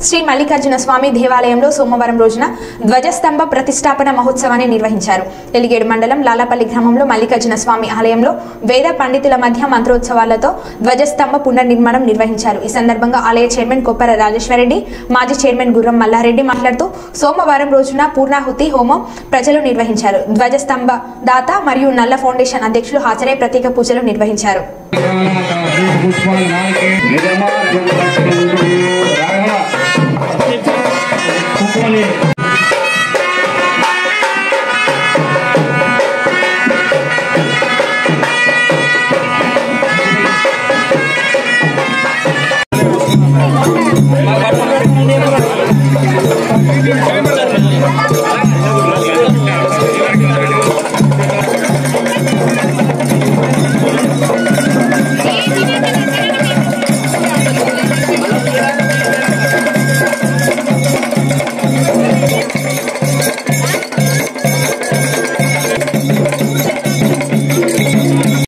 శ్రీ మల్లికార్జున స్వామి దేవాలయంలో సోమవారం రోజున ధ్వజస్తంభ ప్రతిష్టాపన మహోత్సవాన్ని నిర్వహించారు. ఎలిగేడు మండలం లాలపల్లి గ్రామంలో మల్లికార్జున స్వామి ఆలయంలో వేద పండితుల మధ్య మంత్రోత్సవాలతో ధ్వజస్తంభ పునర్నిర్మాణం నిర్వహించారు. ఈ సందర్భంగా ఆలయ చైర్మన్ కొప్పర రాజేశ్వరరెడ్డి, మాజీ చైర్మన్ గుర్రం మల్లారెడ్డి మాట్లాడుతూ సోమవారం రోజున పూర్ణాహుతి హోమం ప్రజలు నిర్వహించారు. ధ్వజస్తంభ దాత మరియు నల్ల ఫౌండేషన్ అధ్యక్షులు హాజరై ప్రత్యేక పూజలు నిర్వహించారు.